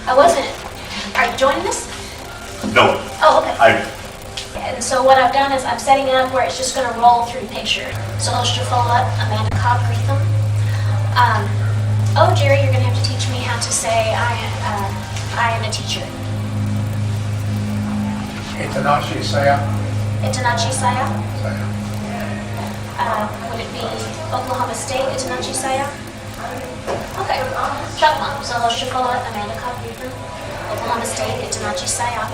I wasn't. Are you joining us? No. Oh, okay. And so what I've done is I'm setting it up where it's just going to roll through picture. So host your follow-up, Amanda Cobb Greetham. Oh, Jerry, you're going to have to teach me how to say I am a teacher. Itanashi Saya. Itanachi Saya. Would it be Oklahoma State, Itanachi Saya? Okay. Chuckma. So host your follow-up, Amanda Cobb Greetham. Oklahoma State, Itanachi Saya.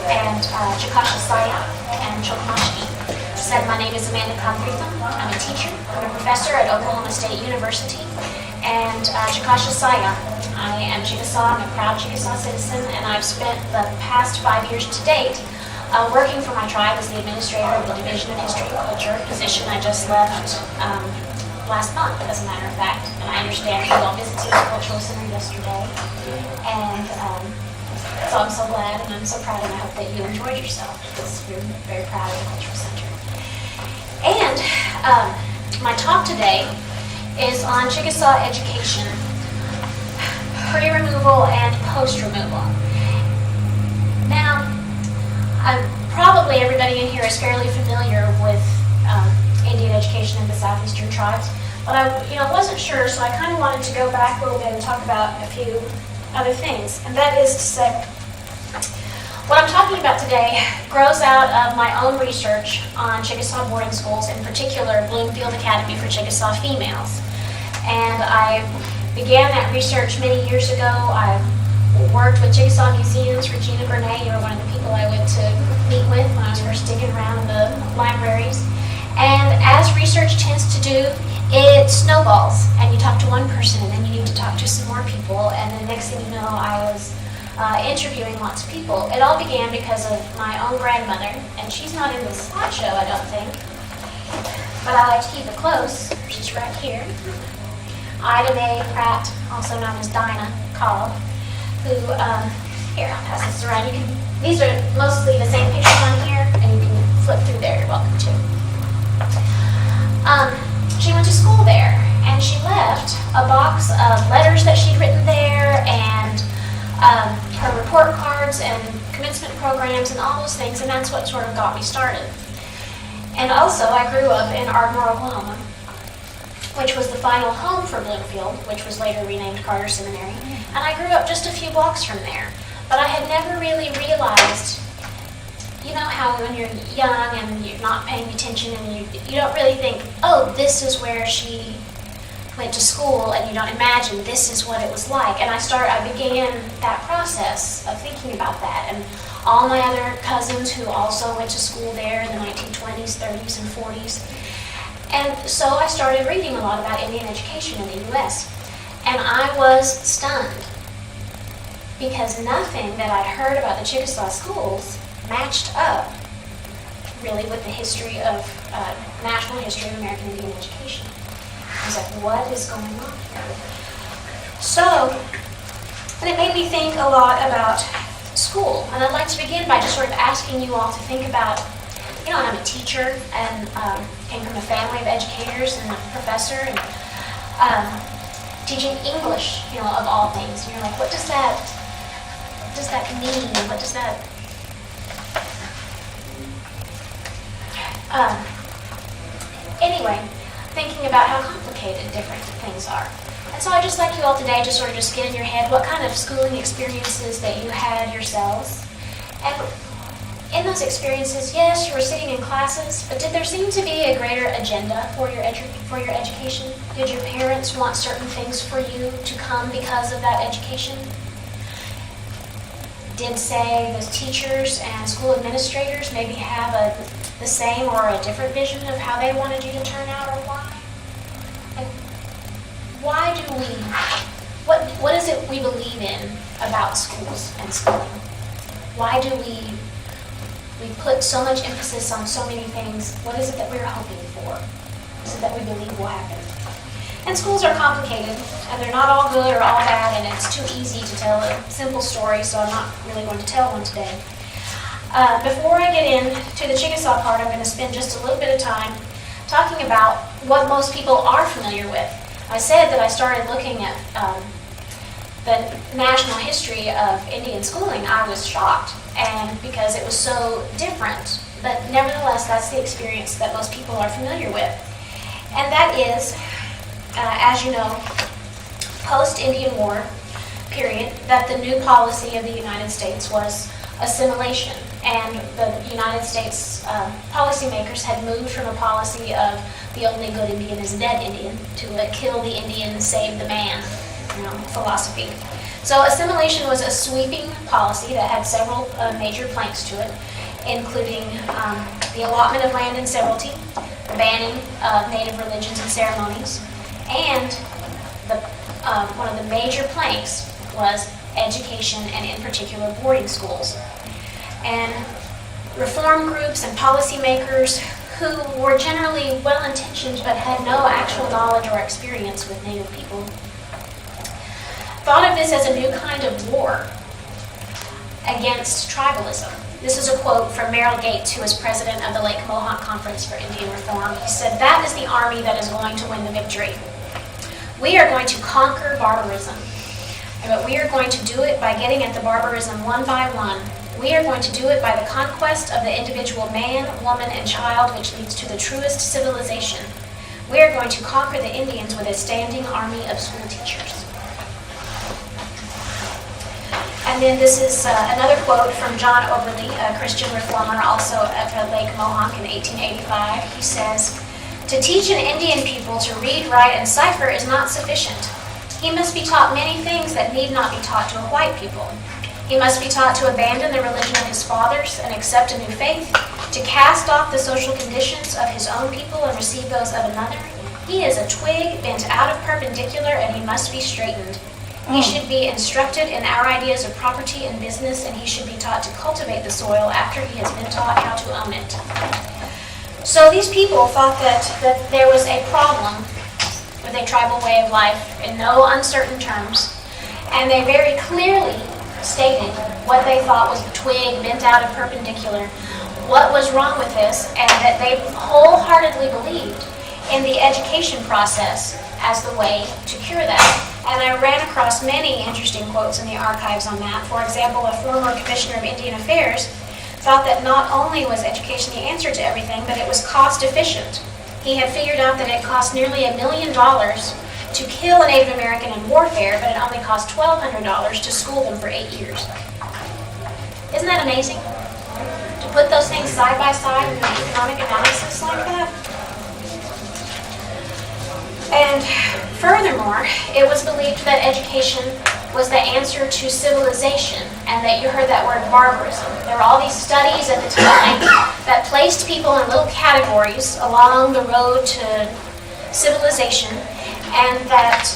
And Chikasha Saya and Chokmashki. Said, my name is Amanda Cobb Greetham. I'm a teacher. I'm a professor at Oklahoma State University. And Chikasha Saya. I am Chickasaw. I'm a proud Chickasaw citizen, and I've spent the past 5 years to date working for my tribe as the administrator of the Division of History and Culture, a position I just left last month, as a matter of fact. And I understand you all visited the Cultural Center yesterday. And so I'm so glad and I'm so proud, and I hope that you enjoyed yourself, because we're very proud of the Cultural Center. And my talk today is on Chickasaw education, pre-removal and post-removal. Now, probably everybody in here is fairly familiar with Indian education in the southeastern tribes, but I wasn't sure, so I kind of wanted to go back a little bit and talk about a few other things. And that is to say, what I'm talking about today grows out of my own research on Chickasaw boarding schools, in particular Bloomfield Academy for Chickasaw females. And I began that research many years ago. I worked with Chickasaw Museums. Regina Bernay, you were one of the people I went to meet with when I was first digging around the libraries. And as research tends to do, it snowballs, and you talk to one person, and then you need to talk to some more people, and the next thing you know, I was interviewing lots of people. It all began because of my own grandmother, and she's not in this slideshow, I don't think, but I like to keep it close. She's right here. Ida Mae Pratt, also known as Dinah Cobb, who, here, I'll pass this around. These are mostly the same pictures on here, and you can flip through there, you're welcome to. She went to school there, and she left a box of letters that she'd written there, and her report cards and commencement programs and all those things, and that's what sort of got me started. And also, I grew up in Ardmore, Oklahoma, which was the final home for Bloomfield, which was later renamed Carter Seminary, and I grew up just a few blocks from there. But I had never really realized, you know how when you're young and you're not paying attention and you don't really think, oh, this is where she went to school, and you don't imagine this is what it was like. And I began that process of thinking about that. And all my other cousins who also went to school there in the 1920s, 30s, and 40s. And so I started reading a lot about Indian education in the U.S. And I was stunned, because nothing that I'd heard about the Chickasaw schools matched up really with the history of, national history of American Indian education. I was like, what is going on here? So, and it made me think a lot about school. And I'd like to begin by just sort of asking you all to think about, you know, I'm a teacher and came from a family of educators and a professor, and teaching English, you know, of all things. And you're like, what does that mean? What does that... Anyway, thinking about how complicated different things are. And so I'd just like you all today to sort of just get in your head what kind of schooling experiences that you had yourselves. And in those experiences, yes, you were sitting in classes, but did there seem to be a greater agenda for your education? Did your parents want certain things for you to come because of that education? Did, say, the teachers and school administrators maybe have the same or a different vision of how they wanted you to turn out, or why? And why do we, what is it we believe in about schools and schooling? Why do we put so much emphasis on so many things? What is it that we're hoping for? What is it that we believe will happen? And schools are complicated, and they're not all good or all bad, and it's too easy to tell a simple story, so I'm not really going to tell one today. Before I get into the Chickasaw part, I'm going to spend just a little bit of time talking about what most people are familiar with. I said that I started looking at the national history of Indian schooling, I was shocked, and because it was so different. But nevertheless, that's the experience that most people are familiar with. And that is, as you know, post-Indian War period, that the new policy of the United States was assimilation. And the United States policymakers had moved from a policy of the only good Indian is a dead Indian to a kill the Indian, save the man, philosophy. So assimilation was a sweeping policy that had several major planks to it, including the allotment of land and severalty, the banning of native religions and ceremonies, and one of the major planks was education, and in particular boarding schools. And reform groups and policymakers who were generally well-intentioned but had no actual knowledge or experience with Native people thought of this as a new kind of war against tribalism. This is a quote from Merrill Gates, who was president of the Lake Mohawk Conference for Indian Reform. He said, "That is the army that is going to win the victory. We are going to conquer barbarism, but we are going to do it by getting at the barbarism one by one. We are going to do it by the conquest of the individual man, woman, and child, which leads to the truest civilization. We are going to conquer the Indians with a standing army of school teachers." And then this is another quote from John Oberly, a Christian reformer, also at Lake Mohawk in 1885. He says, "To teach an Indian people to read, write, and cipher is not sufficient. He must be taught many things that need not be taught to a white people. He must be taught to abandon the religion of his fathers and accept a new faith, to cast off the social conditions of his own people and receive those of another. He is a twig bent out of perpendicular, and he must be straightened. He should be instructed in our ideas of property and business, and he should be taught to cultivate the soil after he has been taught how to own it." So these people thought that there was a problem with a tribal way of life in no uncertain terms, and they very clearly stated what they thought was the twig bent out of perpendicular, what was wrong with this, and that they wholeheartedly believed in the education process as the way to cure that. And I ran across many interesting quotes in the archives on that. For example, a former commissioner of Indian Affairs thought that not only was education the answer to everything, but it was cost efficient. He had figured out that it cost nearly $1 million to kill a Native American in warfare, but it only cost $1,200 to school them for 8 years. Isn't that amazing? To put those things side by side in an economic analysis like that? And furthermore, it was believed that education was the answer to civilization, and that you heard that word barbarism. There were all these studies at the time that placed people in little categories along the road to civilization, and that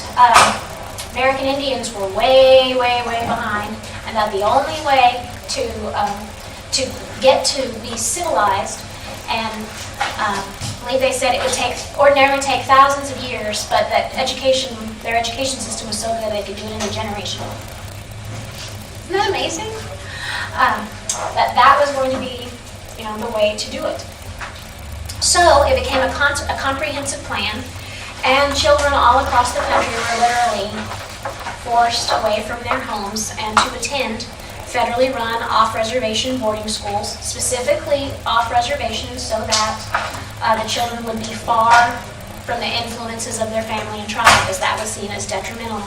American Indians were way, way, way behind, and that the only way to get to be civilized, and I believe they said it would ordinarily take thousands of years, but that their education system was so good they could do it in a generation. Isn't that amazing? That was going to be, the way to do it. So it became a comprehensive plan, and children all across the country were literally forced away from their homes and to attend federally run off-reservation boarding schools, specifically off-reservation so that the children would be far from the influences of their family and tribe, as that was seen as detrimental.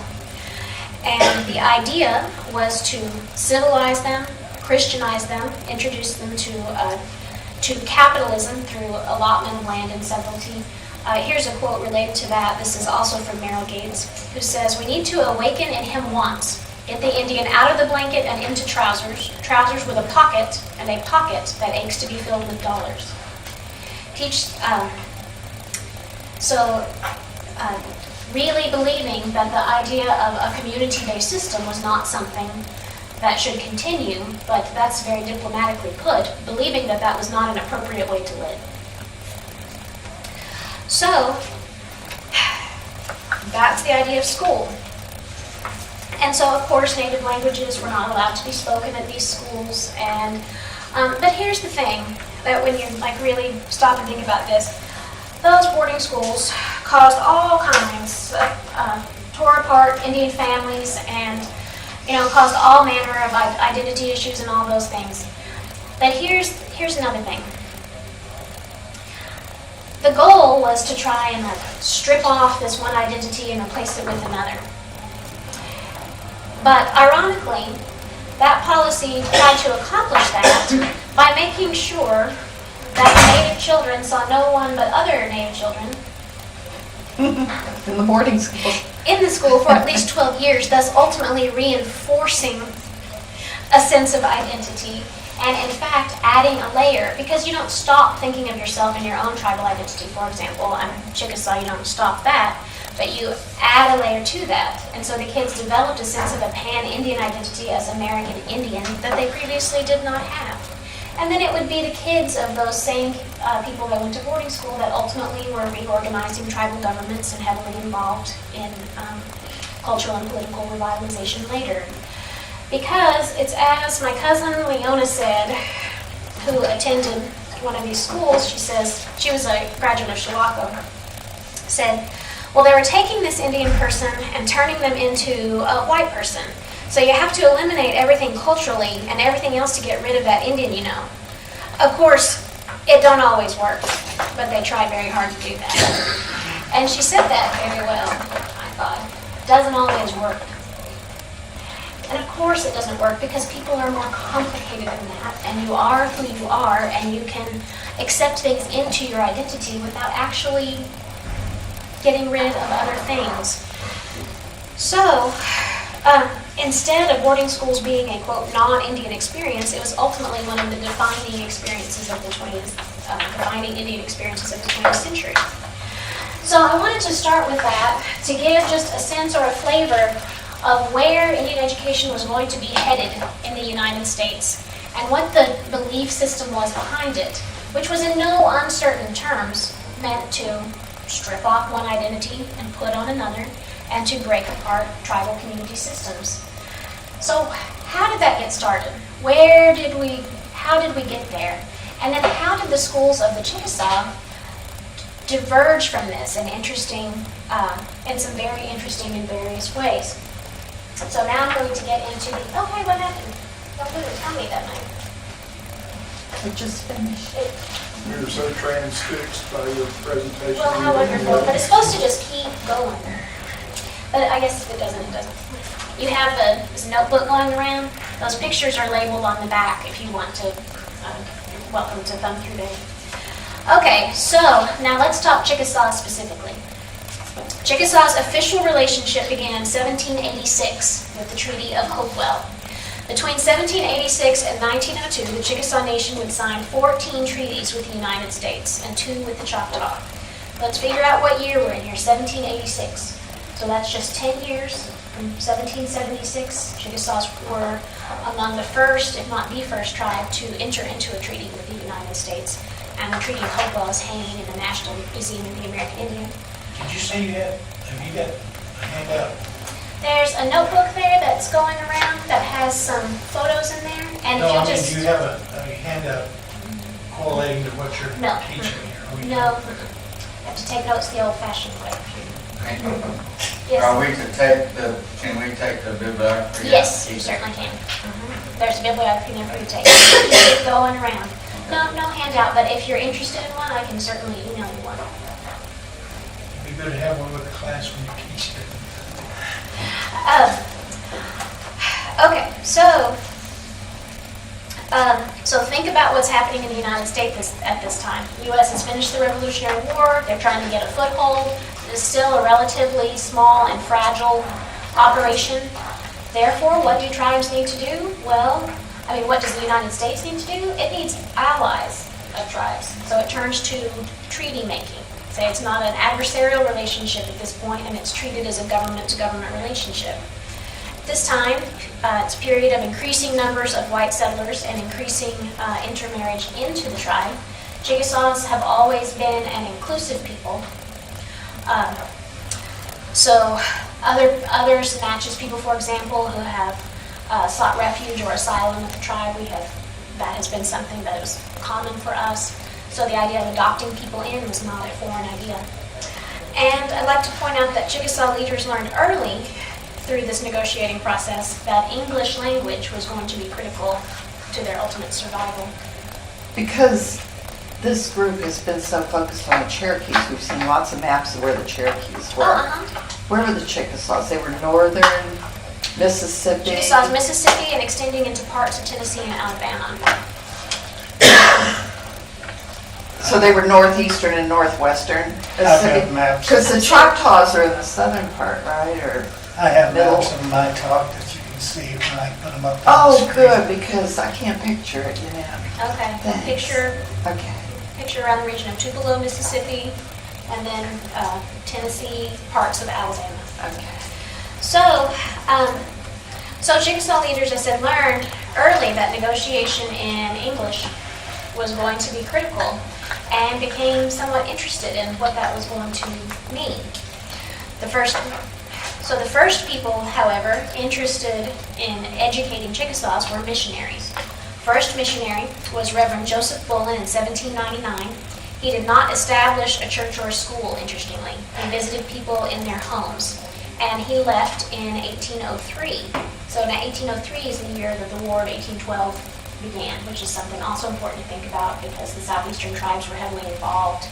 And the idea was to civilize them, Christianize them, introduce them to capitalism through allotment of land and severalty. Here's a quote related to that. This is also from Merrill Gates, who says, "We need to awaken in him once. Get the Indian out of the blanket and into trousers with a pocket, and a pocket that aches to be filled with dollars." Really believing that the idea of a community-based system was not something that should continue, but that's very diplomatically put, believing that that was not an appropriate way to live. So, that's the idea of school. And so, of course, native languages were not allowed to be spoken at these schools. And but here's the thing, that when you really stop and think about this, those boarding schools caused all kinds, tore apart Indian families, and caused all manner of identity issues and all those things. But here's another thing. The goal was to try and strip off this one identity and replace it with another. But ironically, that policy tried to accomplish that by making sure that Native children saw no one but other Native children In the boarding school. in the school for at least 12 years, thus ultimately reinforcing a sense of identity and in fact adding a layer, because you don't stop thinking of yourself in your own tribal identity. For example, I'm Chickasaw, you don't stop that, but you add a layer to that. And so the kids developed a sense of a pan-Indian identity as American Indian that they previously did not have. And then it would be the kids of those same people that went to boarding school that ultimately were reorganizing tribal governments and heavily involved in cultural and political revitalization later. Because it's as my cousin Leona said, who attended one of these schools, she says, she was a graduate of Chilocco, said, well, they were taking this Indian person and turning them into a white person. So you have to eliminate everything culturally and everything else to get rid of that Indian, Of course, it don't always work, but they try very hard to do that. And she said that very well, I thought. Doesn't always work. And of course it doesn't work because people are more complicated than that, and you are who you are, and you can accept things into your identity without actually getting rid of other things. So, instead of boarding schools being a, quote, non-Indian experience, it was ultimately one of the defining experiences of the 20th, defining Indian experiences of the 20th century. So I wanted to start with that to give just a sense or a flavor of where Indian education was going to be headed in the United States and what the belief system was behind it, which was in no uncertain terms meant to strip off one identity and put on another, and to break apart tribal community systems. So how did that get started? How did we get there? And then how did the schools of the Chickasaw diverge from this in some very interesting and various ways? So now I'm going to get into okay, what happened? Don't really tell me that night. We just finished. We were so transfixed by your presentation. Well, how wonderful. But it's supposed to just keep going. But I guess if it doesn't, it doesn't. You have this notebook going around. Those pictures are labeled on the back if you want to. You're welcome to thumb through there. Okay, so now let's talk Chickasaw specifically. Chickasaw's official relationship began in 1786 with the Treaty of Hopewell. Between 1786 and 1902, the Chickasaw Nation would sign 14 treaties with the United States and 2 with the Choctaw. Let's figure out what year we're in here, 1786. So that's just 10 years. From 1776, Chickasaws were among the first, if not the first tribe to enter into a treaty with the United States. And the Treaty of Hopewell is hanging in the National Museum of the American Indian. Did you say have you got a handout? There's a notebook there that's going around that has some photos in there. And No, if I you'll mean, just... do you have a handout correlating to what you're No. teaching here? Oh, you No, don't? you have to take notes the old-fashioned way. Are Yes, we to take can we take the bibliography? yes, you certainly can. There's a bibliography there for you to take. Keep it going around. No handout, but if you're interested in one, I can certainly email you one. It'd be good to have one with the class when you teach it. Okay, so think about what's happening in the United States at this time. The U.S. has finished the Revolutionary War. They're trying to get a foothold. It's still a relatively small and fragile operation. Therefore, what do tribes need to do? Well, what does the United States need to do? It needs allies of tribes. So it turns to treaty making. Say it's not an adversarial relationship at this point, and it's treated as a government-to-government relationship. This time, it's a period of increasing numbers of white settlers and increasing intermarriage into the tribe. Chickasaws have always been an inclusive people. So others, Natchez people, for example, who have sought refuge or asylum with the tribe, that has been something that is common for us. So the idea of adopting people in was not a foreign idea. And I'd like to point out that Chickasaw leaders learned early through this negotiating process that English language was going to be critical to their ultimate survival. Because this group has been so focused on the Cherokees, we've seen lots of maps of where the Cherokees were. Where were the Chickasaws? They were northern Mississippi. Chickasaws, Mississippi, and extending into parts of Tennessee and Alabama. So they were northeastern and northwestern I have Mississippi? maps. Because the Choctaws are in the southern part, right? Or I have middle. maps of my talk that you can see when I put them up on the Oh, screen. good, because I can't picture it, you know. Okay. Thanks. Picture Okay. around the region of Tupelo, Mississippi, and then Tennessee, parts of Alabama. Okay. So, Chickasaw leaders, I said, learned early that negotiation in English was going to be critical and became somewhat interested in what that was going to mean. The first people, however, interested in educating Chickasaws were missionaries. First missionary was Reverend Joseph Bullen in 1799. He did not establish a church or a school, interestingly. He visited people in their homes, and he left in 1803. So now 1803 is the year that the War of 1812 began, which is something also important to think about because the southeastern tribes were heavily involved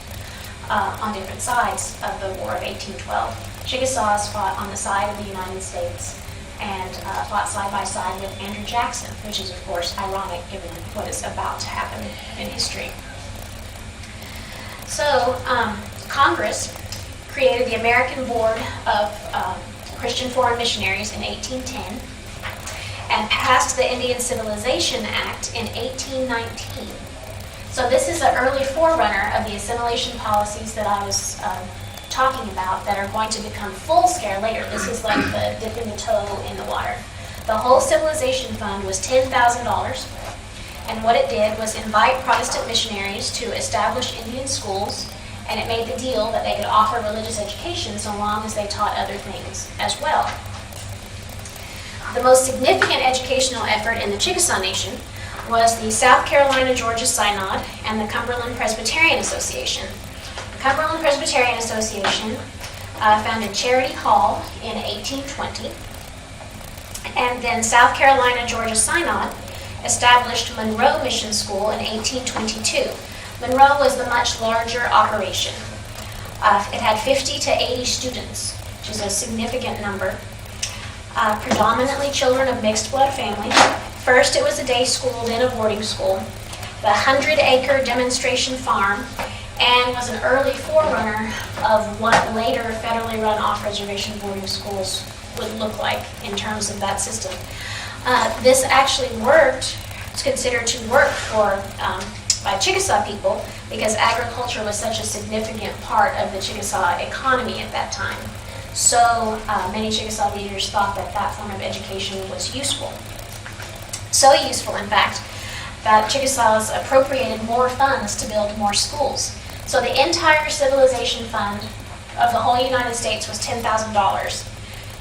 on different sides of the War of 1812. Chickasaws fought on the side of the United States and fought side by side with Andrew Jackson, which is, of course, ironic given what is about to happen in history. So, Congress created the American Board of Christian Foreign Missionaries in 1810 and passed the Indian Civilization Act in 1819. So this is an early forerunner of the assimilation policies that I was talking about that are going to become full-scale later. This is like the dipping the toe in the water. The whole Civilization Fund was $10,000, and what it did was invite Protestant missionaries to establish Indian schools, and it made the deal that they could offer religious education so long as they taught other things as well. The most significant educational effort in the Chickasaw Nation was the South Carolina-Georgia Synod and the Cumberland Presbyterian Association. The Cumberland Presbyterian Association founded Charity Hall in 1820, and then South Carolina-Georgia Synod established Monroe Mission School in 1822. Monroe was the much larger operation. It had 50 to 80 students, which is a significant number. Predominantly children of mixed blood families. First it was a day school, then a boarding school. The 100-acre demonstration farm, and was an early forerunner of what later federally run off-reservation boarding schools would look like in terms of that system. This actually worked, it's considered to work for by Chickasaw people because agriculture was such a significant part of the Chickasaw economy at that time. So many Chickasaw leaders thought that that form of education was useful. So useful, in fact, that Chickasaws appropriated more funds to build more schools. So the entire civilization fund of the whole United States was $10,000.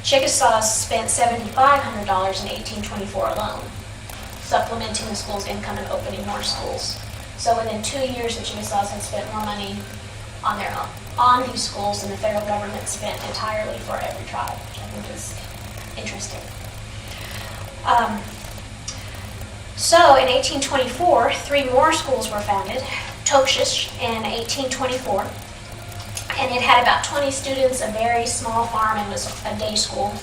Chickasaws spent $7,500 in 1824 alone, supplementing the school's income and opening more schools. So within 2 years, the Chickasaws had spent more money on their own, on these schools than the federal government spent entirely for every tribe, which I think is interesting. So in 1824, 3 more schools were founded. Toshish in 1824, and it had about 20 students, a very small farm, and was a day school.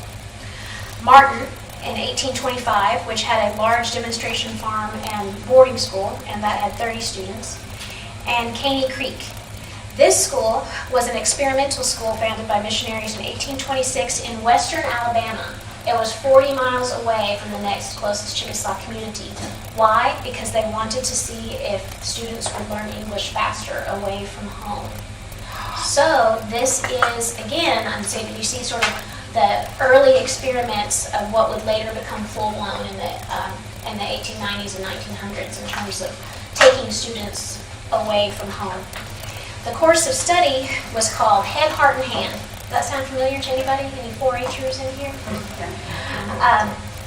Martin in 1825, which had a large demonstration farm and boarding school, and that had 30 students. And Caney Creek. This school was an experimental school founded by missionaries in 1826 in western Alabama. It was 40 miles away from the next closest Chickasaw community. Why? Because they wanted to see if students would learn English faster away from home. So this is, again, I'm saying that you see sort of the early experiments of what would later become full-blown in the 1890s and 1900s in terms of taking students away from home. The course of study was called Head, Heart, and Hand. Does that sound familiar to anybody? Any 4-Hers in here?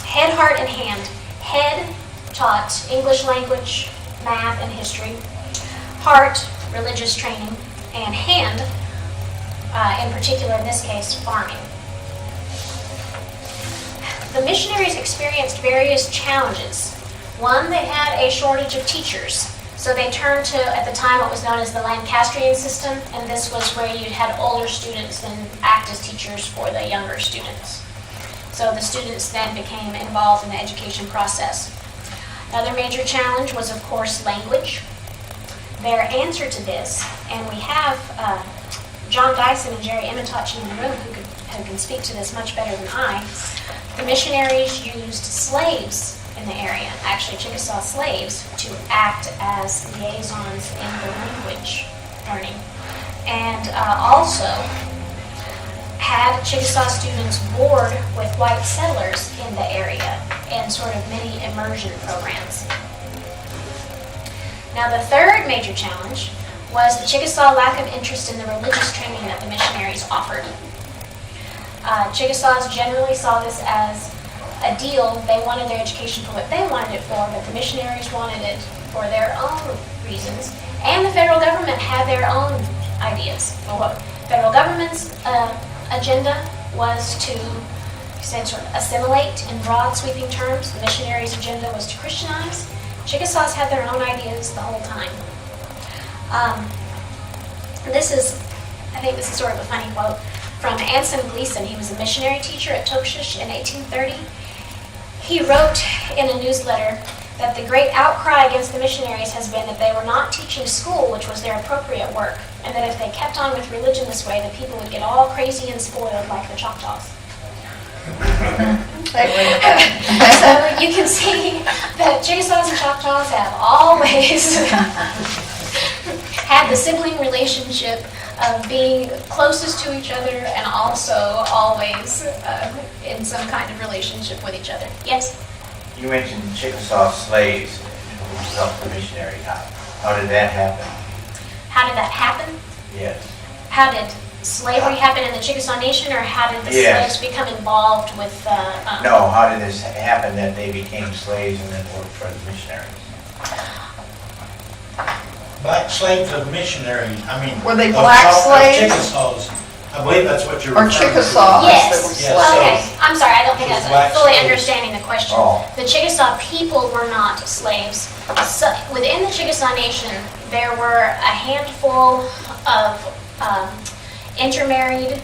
Head, Heart, and Hand. Head taught English language, math, and history. Heart, religious training. And hand, in particular in this case, farming. the missionaries experienced various challenges. One, they had a shortage of teachers. So they turned to, at the time, what was known as the Lancastrian system, and this was where you had older students then act as teachers for the younger students. So the students then became involved in the education process. Another major challenge was, of course, language. Their answer to this, and we have John Dyson and Jerry Emmentoch in the room who can speak to this much better than I. The missionaries used slaves in the area, actually Chickasaw slaves, to act as liaisons in the language learning. And also had Chickasaw students board with white settlers in the area in sort of mini immersion programs. Now the third major challenge was the Chickasaw lack of interest in the religious training that the missionaries offered. Chickasaws generally saw this as a deal. They wanted their education for what they wanted it for, but the missionaries wanted it for their own reasons. And the federal government had their own ideas. Well, what federal government's agenda was to sort of assimilate in broad sweeping terms. The missionaries' agenda was to Christianize. Chickasaws had their own ideas the whole time. I think this is sort of a funny quote from Anson Gleason. He was a missionary teacher at Tokshus in 1830. He wrote in a newsletter that the great outcry against the missionaries has been that they were not teaching school, which was their appropriate work, and that if they kept on with religion this way, the people would get all crazy and spoiled like the Choctaws. So you can see that Chickasaws and Choctaws have always had the sibling relationship of being closest to each other and also always in some kind of relationship with each other. Yes? You mentioned Chickasaw slaves who helped the missionary out. How did that happen? How did that happen? Yes. How did slavery happen in the Chickasaw Nation, or how did the slaves become involved with No, how did this happen that they became slaves and then worked for the missionaries? Black slaves of missionaries, I mean. Were they of black slaves? Chickasaws. I believe that's what you're Or referring to. Chickasaws that were Yes. Yes. Okay, slaves? I'm sorry, I don't think Black I'm fully slaves. understanding the question. Oh. The Chickasaw people were not slaves. So, within the Chickasaw Nation, there were a handful of intermarried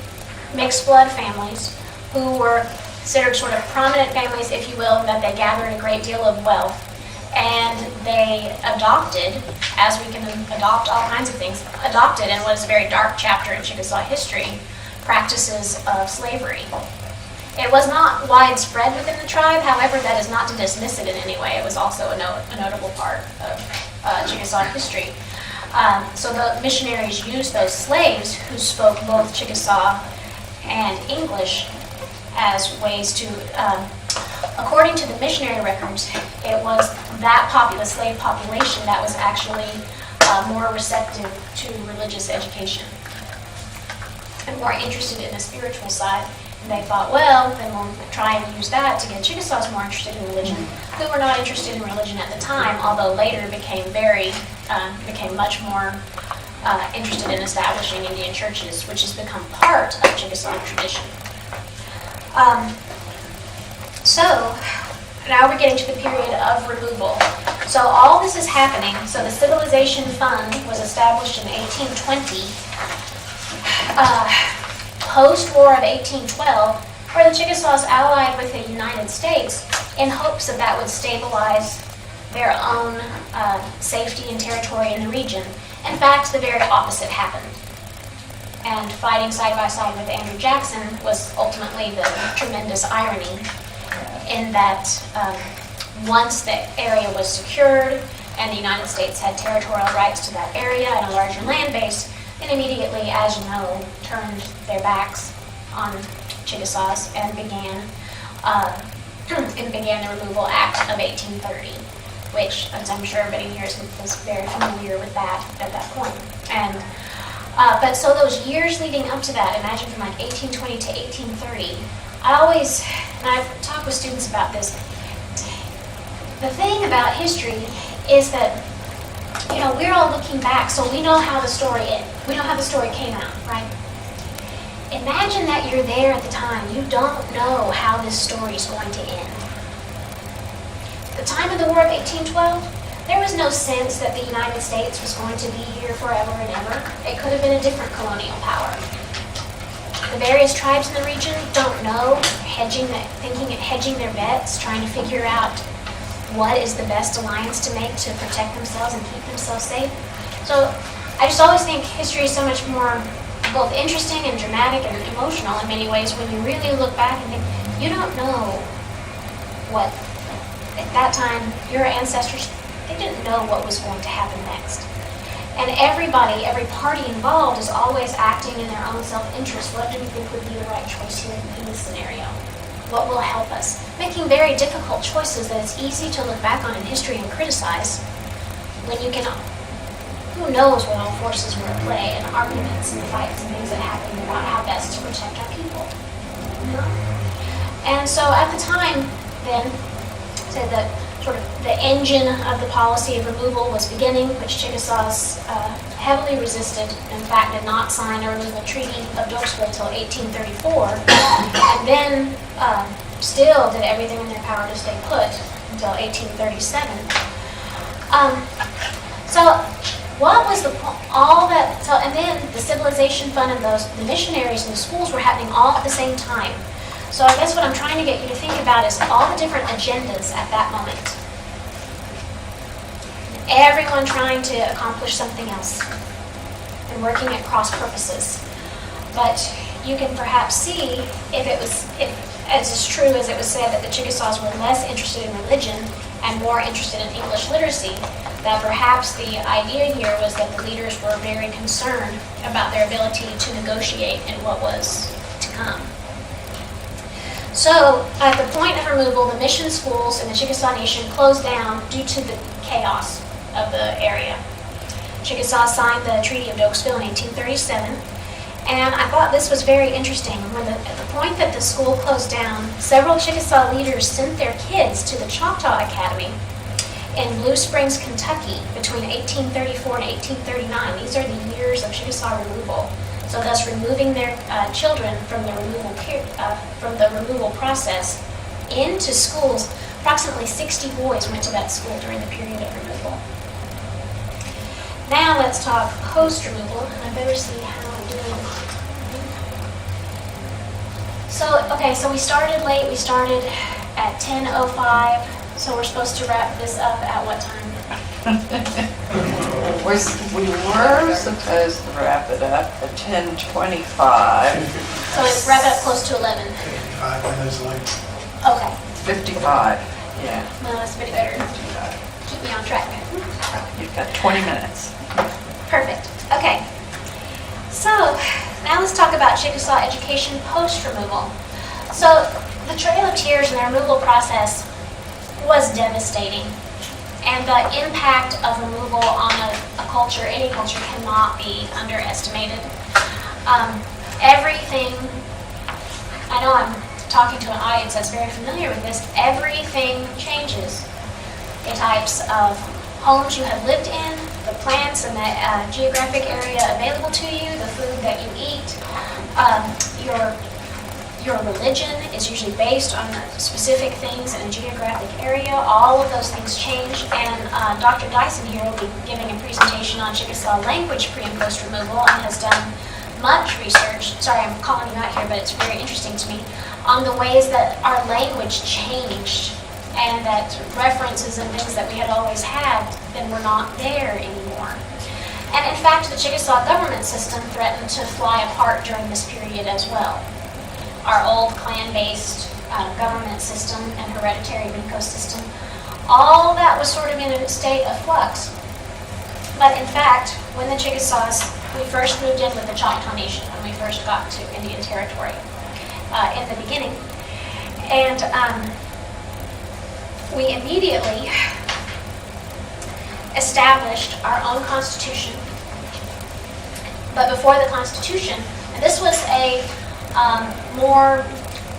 mixed blood families who were considered sort of prominent families, if you will, that they gathered a great deal of wealth. And they adopted, as we can adopt all kinds of things, adopted in what is a very dark chapter in Chickasaw history, practices of slavery. It was not widespread within the tribe, however, that is not to dismiss it in any way. It was also a notable part of Chickasaw history. So the missionaries used those slaves who spoke both Chickasaw and English as ways to, according to the missionary records, it was that slave population that was actually more receptive to religious education and more interested in the spiritual side. And they thought, well, then we'll try and use that to get Chickasaws more interested in religion, who were not interested in religion at the time, although later became much more interested in establishing Indian churches, which has become part of Chickasaw tradition. So now we're getting to the period of removal. So all this is happening. So the Civilization Fund was established in 1820. Post-war of 1812, where the Chickasaws allied with the United States in hopes that that would stabilize their own safety and territory in the region. In fact, the very opposite happened. And fighting side by side with Andrew Jackson was ultimately the tremendous irony in that once the area was secured and the United States had territorial rights to that area and a larger land base, and immediately, as you know, turned their backs on Chickasaws and began the Removal Act of 1830, which, as I'm sure everybody here was very familiar with that at that point. And but so those years leading up to that, imagine from like 1820 to 1830, and I've talked with students about this, the thing about history is that, you know, we're all looking back, so we know how the story came out, right? imagine that you're there at the time. You don't know how this story is going to end. The time of the War of 1812, there was no sense that the United States was going to be here forever and ever. It could have been a different colonial power. The various tribes in the region don't know, hedging their bets, trying to figure out what is the best alliance to make to protect themselves and keep themselves safe. So I just always think history is so much more both interesting and dramatic and emotional in many ways when you really look back and think, you don't know what, at that time, your ancestors, they didn't know what was going to happen next. And everybody, every party involved is always acting in their own self-interest. What do we think would be the right choice here in this scenario? What will help us? Making very difficult choices that it's easy to look back on in history and criticize when you can, who knows what all forces were at play and arguments and fights and things that happened about how best to protect our people. And so at the time then, said that sort of the engine of the policy of removal was beginning, which Chickasaws heavily resisted. In fact, did not sign a removal treaty of Dokesville until 1834, and then still did everything in their power to stay put until 1837. So what was and then the Civilization Fund and the missionaries and the schools were happening all at the same time. So I guess what I'm trying to get you to think about is all the different agendas at that moment. Everyone trying to accomplish something else and working at cross purposes. But you can perhaps see if as is true as it was said that the Chickasaws were less interested in religion and more interested in English literacy, that perhaps the idea here was that the leaders were very concerned about their ability to negotiate in what was to come. So, at the point of removal, the mission schools in the Chickasaw Nation closed down due to the chaos of the area. Chickasaw signed the Treaty of Dokesville in 1837, and I thought this was very interesting. At the point that the school closed down, several Chickasaw leaders sent their kids to the Choctaw Academy in Blue Springs, Kentucky, between 1834 and 1839. These are the years of Chickasaw removal. So thus removing their children from the removal process into schools. Approximately 60 boys went to that school during the period of removal. Now let's talk post-removal, and I better see how I'm doing. So we started late. We started at 10:05. So we're supposed to wrap this up at what time? We were supposed to wrap it up at 10:25. So we wrap it up close to 11. 5 minutes late. Okay. 55, yeah. Well, that's pretty better. Keep me on track. You've got 20 minutes. Perfect. Okay. So now let's talk about Chickasaw education post-removal. So the Trail of Tears and the removal process was devastating. And the impact of removal on a culture, any culture, cannot be underestimated. Everything, I know I'm talking to an audience that's very familiar with this, everything changes. The types of homes you have lived in, the plants and the geographic area available to you, the food that you eat, your religion is usually based on specific things in a geographic area. All of those things change, and Dr. Dyson here will be giving a presentation on Chickasaw language pre- and post-removal and has done much research. Sorry, I'm calling you out here, but it's very interesting to me, on the ways that our language changed and that references and things that we had always had then were not there anymore. And in fact, the Chickasaw government system threatened to fly apart during this period as well. Our old clan-based government system and hereditary Rico system, all that was sort of in a state of flux. But in fact, when the Chickasaws, we first moved in with the Choctaw Nation when we first got to Indian Territory in the beginning. And we immediately established our own constitution. But before the constitution, and this was a more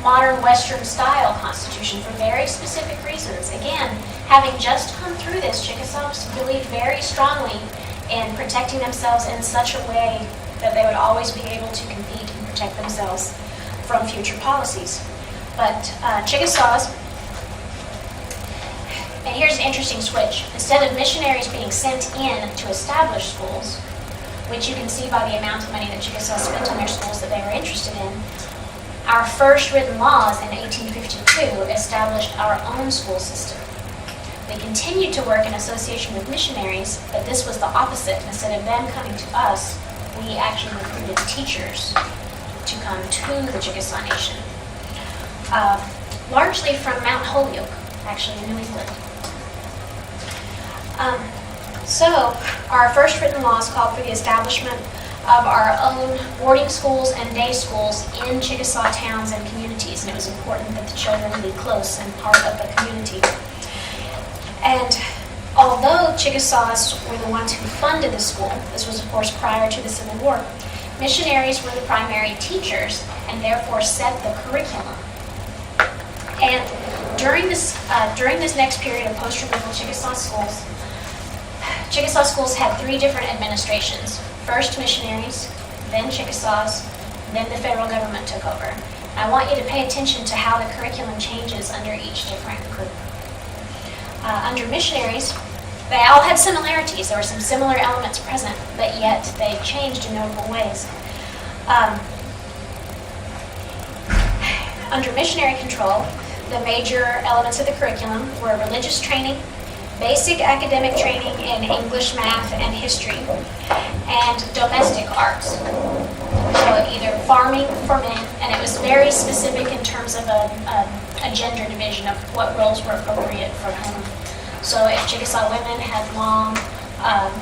modern Western style constitution for very specific reasons. Again, having just come through this, Chickasaws believed very strongly in protecting themselves in such a way that they would always be able to compete and protect protect themselves from future policies. But Chickasaws, and here's an interesting switch. Instead of missionaries being sent in to establish schools, which you can see by the amount of money that Chickasaw spent on their schools that they were interested in, our first written laws in 1852 established our own school system. They continued to work in association with missionaries, but this was the opposite. Instead of them coming to us, we actually recruited teachers to come to the Chickasaw Nation, largely from Mount Holyoke, actually in New England. So our first written laws called for the establishment of our own boarding schools and day schools in Chickasaw towns and communities, and it was important that the children be close and part of the community. And although Chickasaws were the ones who funded the school, this was of course prior to the Civil War, missionaries were the primary teachers and therefore set the curriculum. And during this next period of post-removal Chickasaw schools had three different administrations. First missionaries, then Chickasaws, then the federal government took over. And I want you to pay attention to how the curriculum changes under each different group. Under missionaries, they all had similarities. There were some similar elements present, but yet they changed in notable ways. Under missionary control, the major elements of the curriculum were religious training, basic academic training in English, math, and history, and domestic arts. So either farming for men, and it was very specific in terms of a gender division of what roles were appropriate for whom. So if Chickasaw women had long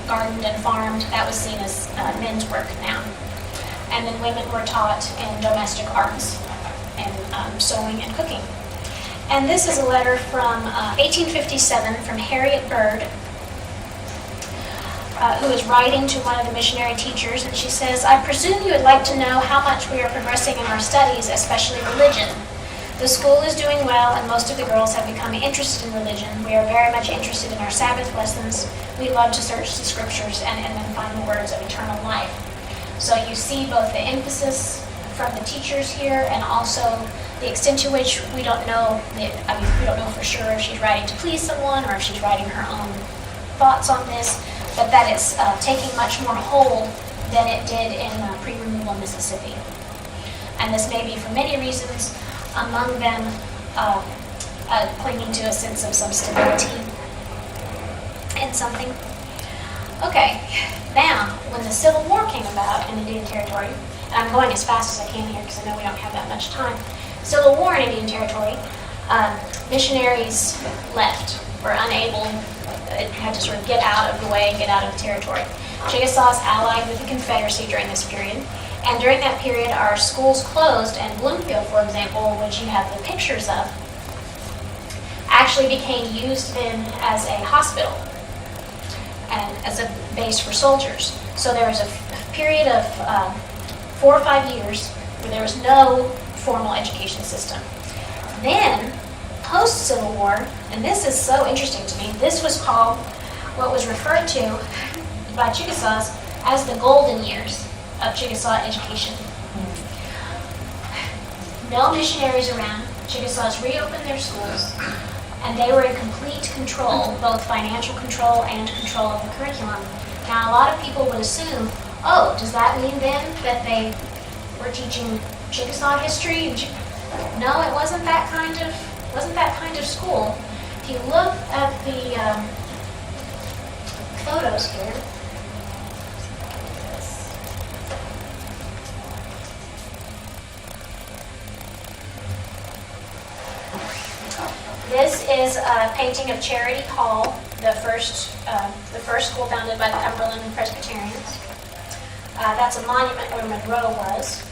gardened and farmed, that was seen as men's work now. And then women were taught in domestic arts and sewing and cooking. And this is a letter from 1857 from Harriet Bird, who is writing to one of the missionary teachers, and she says, "I presume you would like to know how much we are progressing in our studies, especially religion. The school is doing well, and most of the girls have become interested in religion. We are very much interested in our Sabbath lessons. We love to search the scriptures and then find the words of eternal life." So you see both the emphasis from the teachers here and also the extent to which we don't know, we don't know for sure if she's writing to please someone or if she's writing her own thoughts on this, but that it's taking much more hold than it did in pre-removal Mississippi. And this may be for many reasons, among them clinging to a sense of some stability in something. Okay, now, when the Civil War came about in Indian Territory, and I'm going as fast as I can here because I know we don't have that much time. Civil War in Indian Territory, missionaries left, were unable, had to sort of get out of the way, get out of the territory. Chickasaws allied with the Confederacy during this period, and during that period our schools closed, and Bloomfield, for example, which you have the pictures of, actually became used then as a hospital and as a base for soldiers. So there was a period of 4 or 5 years where there was no formal education system. Then, post-Civil War, and this is so interesting to me, this was called what was referred to by Chickasaws as the golden years of Chickasaw education. No missionaries around, Chickasaws reopened their schools, and they were in complete control, both financial control and control of the curriculum. Now, a lot of people would assume, oh, does that mean then that they were teaching Chickasaw history? No, it wasn't that kind of school. If you look at the photos here, this is a painting of Charity Hall, the first school founded by the Cumberland Presbyterians. That's a monument where Monroe was.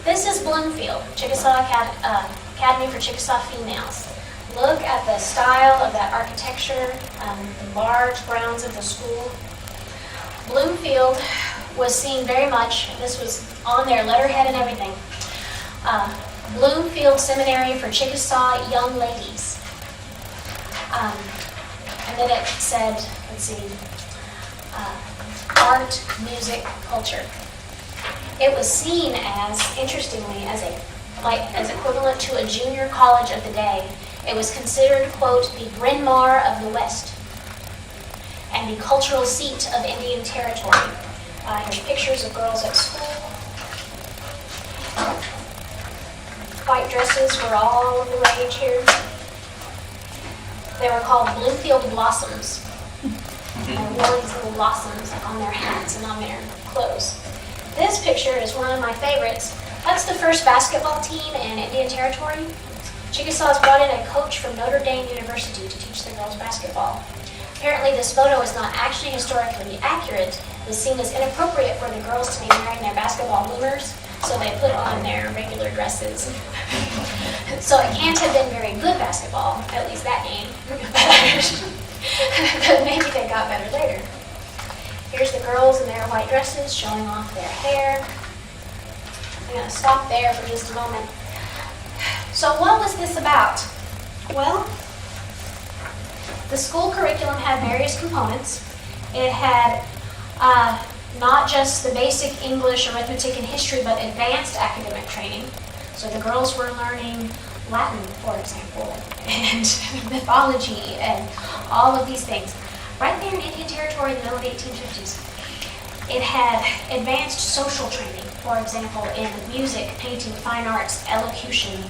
This is Bloomfield, Chickasaw Academy for Chickasaw Females. Look at the style of that architecture, the large grounds of the school. Bloomfield was seen very much, this was on their letterhead and everything, Bloomfield Seminary for Chickasaw Young Ladies. And then it said, let's see, art, music, culture. It was seen as, interestingly, as equivalent to a junior college of the day. It was considered, quote, the Bryn Mawr of the West and the cultural seat of Indian Territory. Here's pictures of girls at school. White dresses were all of the rage here. They were called Bloomfield Blossoms. They wore these little blossoms on their hats and on their clothes. This picture is one of my favorites. That's the first basketball team in Indian Territory. Chickasaws brought in a coach from Notre Dame University to teach the girls basketball. Apparently this photo is not actually historically accurate. It was seen as inappropriate for the girls to be wearing their basketball bloomers, so they put on their regular dresses. So it can't have been very good basketball, at least that game. But maybe they got better later. Here's the girls in their white dresses showing off their hair. I'm going to stop there for just a moment. So what was this about? Well, the school curriculum had various components. It had not just the basic English, arithmetic, and history, but advanced academic training. So the girls were learning Latin, for example, and mythology, and all of these things. Right there in Indian Territory in the middle of the 1850s. It had advanced social training, for example, in music, painting, fine arts, elocution,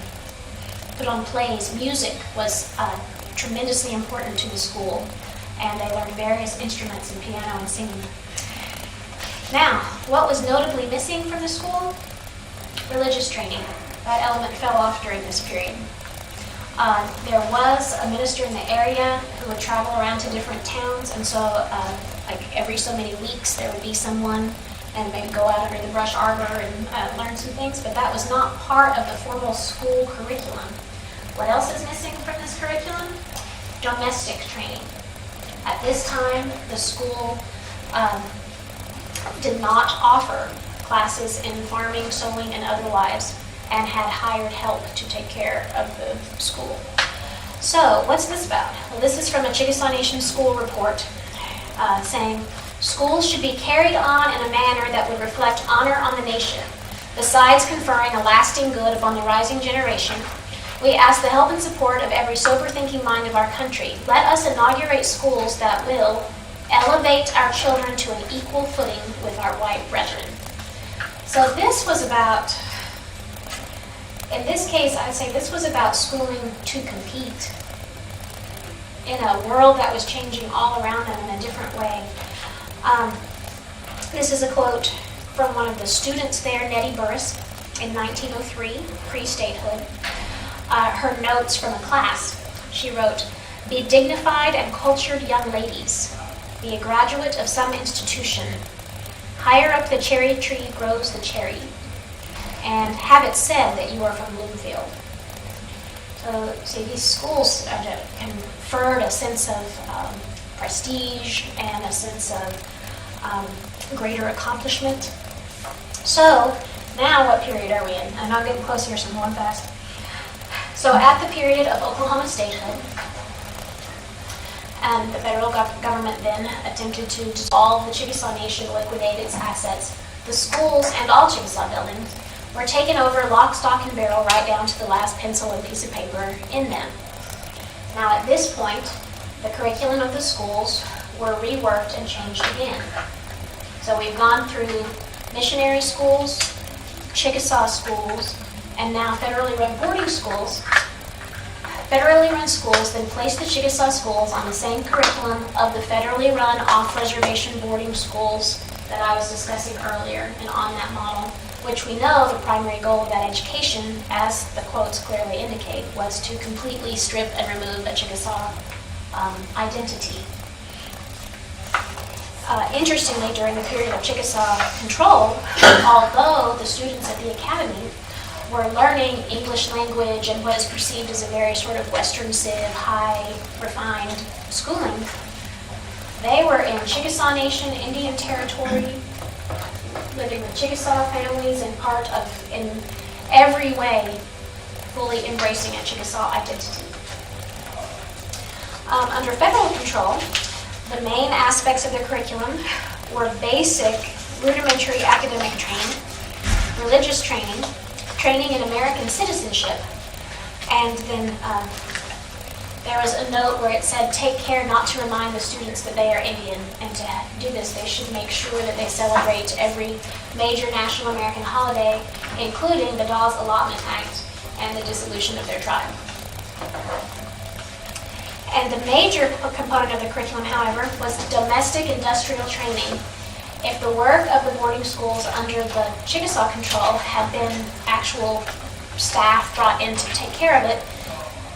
put on plays. Music was tremendously important to the school, and they learned various instruments and piano and singing. Now, what was notably missing from the school? Religious training. That element fell off during this period. There was a minister in the area who would travel around to different towns, and so like every so many weeks there would be someone, and they'd go out under the brush arbor and learn some things, but that was not part of the formal school curriculum. What else is missing from this curriculum? Domestic training. At this time, the school did not offer classes in farming, sewing, and otherwise, and had hired help to take care of the school. So, what's this about? Well, this is from a Chickasaw Nation school report saying, schools should be carried on in a manner that would reflect honor on the nation. Besides conferring a lasting good upon the rising generation, we ask the help and support of every sober-thinking mind of our country. Let us inaugurate schools that will elevate our children to an equal footing with our white brethren. So this was about, in this case, I'd say this was about schooling to compete in a world that was changing all around them in a different way. This is a quote from one of the students there, Nettie Burris, in 1903, pre-statehood. Her notes from a class. She wrote, "Be dignified and cultured young ladies. Be a graduate of some institution. Higher up the cherry tree grows the cherry. And have it said that you are from Bloomfield." So, see, these schools conferred a sense of prestige and a sense of greater accomplishment. So, now what period are we in? I'm not getting close here, so I'm going fast. So, at the period of Oklahoma statehood, and the federal government then attempted to dissolve the Chickasaw Nation, liquidate its assets, the schools and all Chickasaw buildings were taken over lock, stock, and barrel right down to the last pencil and piece of paper in them. Now at this point, the curriculum of the schools were reworked and changed again. So we've gone through missionary schools, Chickasaw schools, and now federally run boarding schools. Federally run schools then place the Chickasaw schools on the same curriculum of the federally run off-reservation boarding schools that I was discussing earlier, and on that model, which we know the primary goal of that education, as the quotes clearly indicate, was to completely strip and remove a Chickasaw identity. Interestingly, during the period of Chickasaw control, although the students at the academy were learning English language and what is perceived as a very sort of Western civ, high, refined schooling, they were in Chickasaw Nation, Indian Territory, living with Chickasaw families and part of, in every way, fully embracing a Chickasaw identity. Under federal control, the main aspects of the curriculum were basic, rudimentary academic training, religious training, training in American citizenship, and then there was a note where it said, take care not to remind the students that they are Indian, and to do this they should make sure that they celebrate every major national American holiday, including the Dawes Allotment Act and the dissolution of their tribe. And the major component of the curriculum, however, was domestic industrial training. If the work of the boarding schools under the Chickasaw control had been actual staff brought in to take care of it,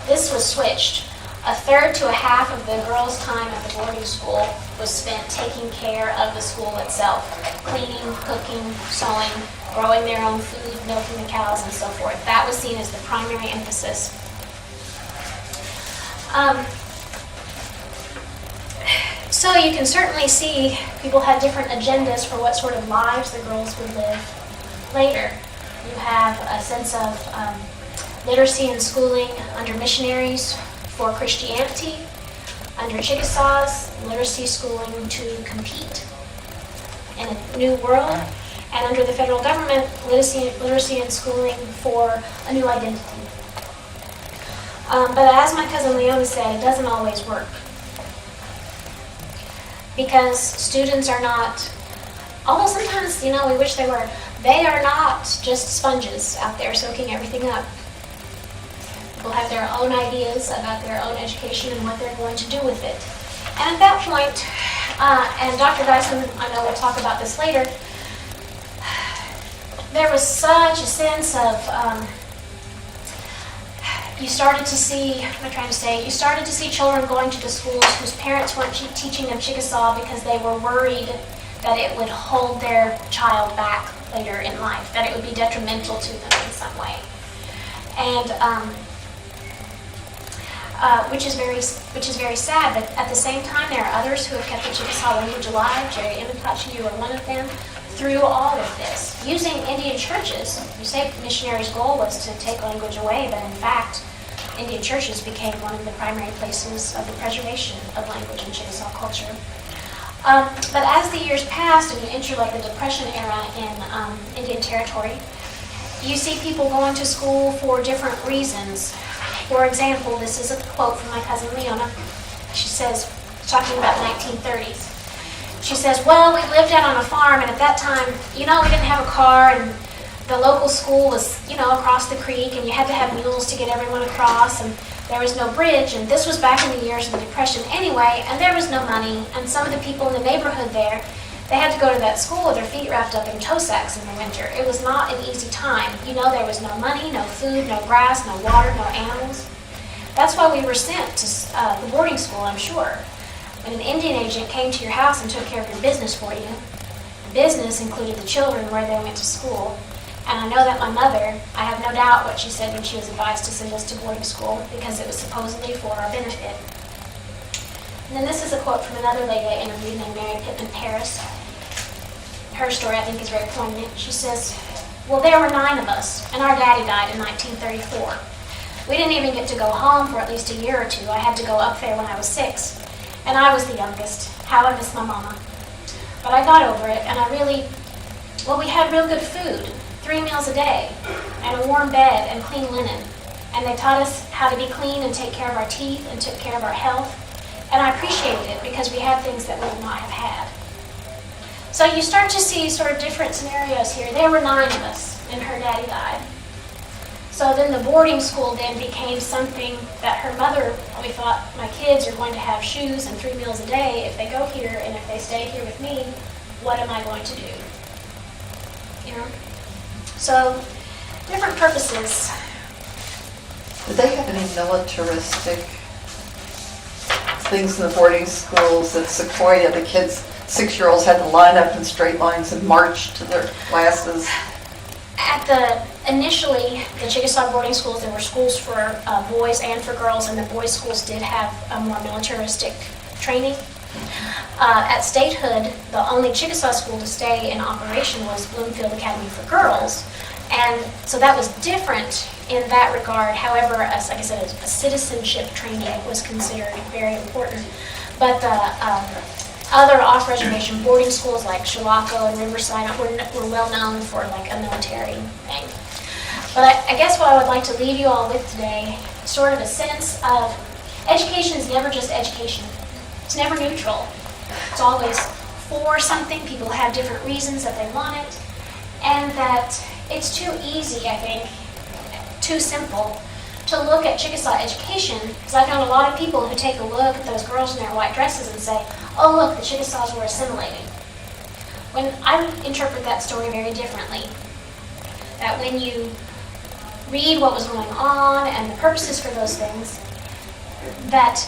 this was switched. A third to a half of the girls' time at the boarding school was spent taking care of the school itself, cleaning, cooking, sewing, growing their own food, milking the cows, and so forth. That was seen as the primary emphasis. So you can certainly see people had different agendas for what sort of lives the girls would live later. You have a sense of literacy and schooling under missionaries for Christianity, under Chickasaws, literacy schooling to compete in a new world, and under the federal government, literacy and schooling for a new identity. But as my cousin Leona said, it doesn't always work. Because students are not, although sometimes, we wish they were, they are not just sponges out there soaking everything up. People have their own ideas about their own education and what they're going to do with it. And at that point, and Dr. Dyson, I know we'll talk about this later, there was such a sense of, you started to see children going to the schools whose parents weren't teaching them Chickasaw because they were worried that it would hold their child back later in life, that it would be detrimental to them in some way. And which is very sad, but at the same time there are others who have kept the Chickasaw language alive. Jerry Emmett, you were one of them, through all of this. Using Indian churches, you say missionaries' goal was to take language away, but in fact, Indian churches became one of the primary places of the preservation of language in Chickasaw culture. But as the years passed and you enter like the Depression era in Indian Territory, you see people going to school for different reasons. For example, this is a quote from my cousin Leona. She says, talking about 1930s, she says, well, we lived out on a farm, and at that time, we didn't have a car, and the local school was, across the creek, and you had to have mules to get everyone across, and there was no bridge, and this was back in the years of the Depression anyway, and there was no money, and some of the people in the neighborhood there, they had to go to that school with their feet wrapped up in tow sacks in the winter. It was not an easy time. There was no money, no food, no grass, no water, no animals. That's why we were sent to the boarding school, I'm sure. When an Indian agent came to your house and took care of your business for you, the business included the children where they went to school. And I know that my mother, I have no doubt what she said when she was advised to send us to boarding school, because it was supposedly for our benefit. And then this is a quote from another lady I interviewed named Mary Pittman Paris. Her story, I think, is very poignant. She says, well, there were 9 of us, and our daddy died in 1934. We didn't even get to go home for at least a year or 2. I had to go up there when I was 6. And I was the youngest. How I miss my mama. But I got over it, and we had real good food, 3 meals a day, and a warm bed and clean linen. And they taught us how to be clean and take care of our teeth and took care of our health. And I appreciated it because we had things that we would not have had. So you start to see sort of different scenarios here. There were 9 of us, and her daddy died. So then the boarding school then became something that her mother, we thought, my kids are going to have shoes and 3 meals a day if they go here, and if they stay here with me, what am I going to do? So different purposes. Did they have any militaristic things in the boarding schools? At Sequoia, the kids, 6-year-olds had to line up in straight lines and march to their classes. Initially, the Chickasaw boarding schools, there were schools for boys and for girls, and the boys' schools did have a more militaristic training. At statehood, the only Chickasaw school to stay in operation was Bloomfield Academy for Girls, and so that was different in that regard. However, as like I said, a citizenship training was considered very important. But other off-reservation boarding schools like Chilocco and Riverside were well known for like a military thing. But I guess what I would like to leave you all with today is sort of a sense of education is never just education. It's never neutral. It's always for something. People have different reasons that they want it. And that it's too easy, I think, too simple to look at Chickasaw education, because I've known a lot of people who take a look at those girls in their white dresses and say, oh look, the Chickasaws were assimilating. When I interpret that story very differently. That when you read what was going on and the purposes for those things, that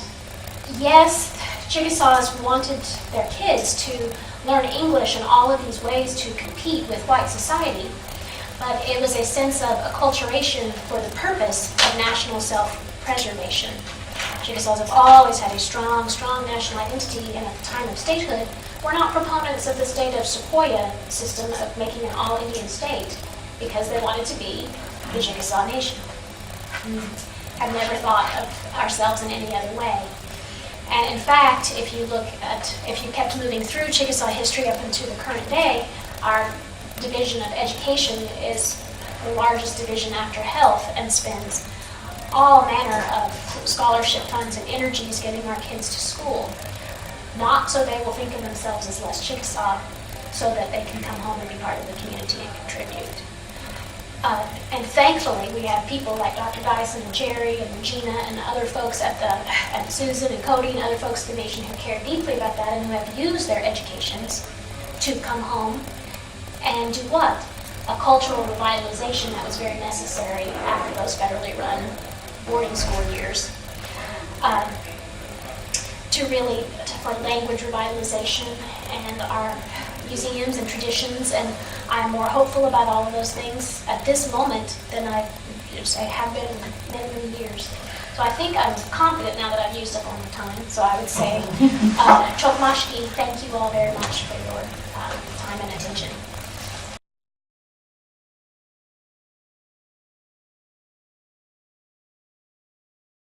yes, Chickasaws wanted their kids to learn English in all of these ways to compete with white society, but it was a sense of acculturation for the purpose of national self-preservation. Chickasaws have always had a strong, strong national identity, and at the time of statehood, were not proponents of the state of Sequoia system of making an all-Indian state, because they wanted to be the Chickasaw Nation. Have never thought of ourselves in any other way. And in fact, if you kept moving through Chickasaw history up into the current day, our division of education is the largest division after health and spends all manner of scholarship funds and energies getting our kids to school. Not so they will think of themselves as less Chickasaw, so that they can come home and be part of the community and contribute. And thankfully, we have people like Dr. Dyson and Jerry and Regina and other folks at Susan and Cody and other folks at the Nation who care deeply about that and who have used their educations to come home and do what? A cultural revitalization that was very necessary after those federally run boarding school years. For language revitalization and our museums and traditions, and I'm more hopeful about all of those things at this moment than I have been in many, many years. So I think I'm confident now that I've used up all my time. So I would say, Chokmashki, thank you all very much for your time and attention.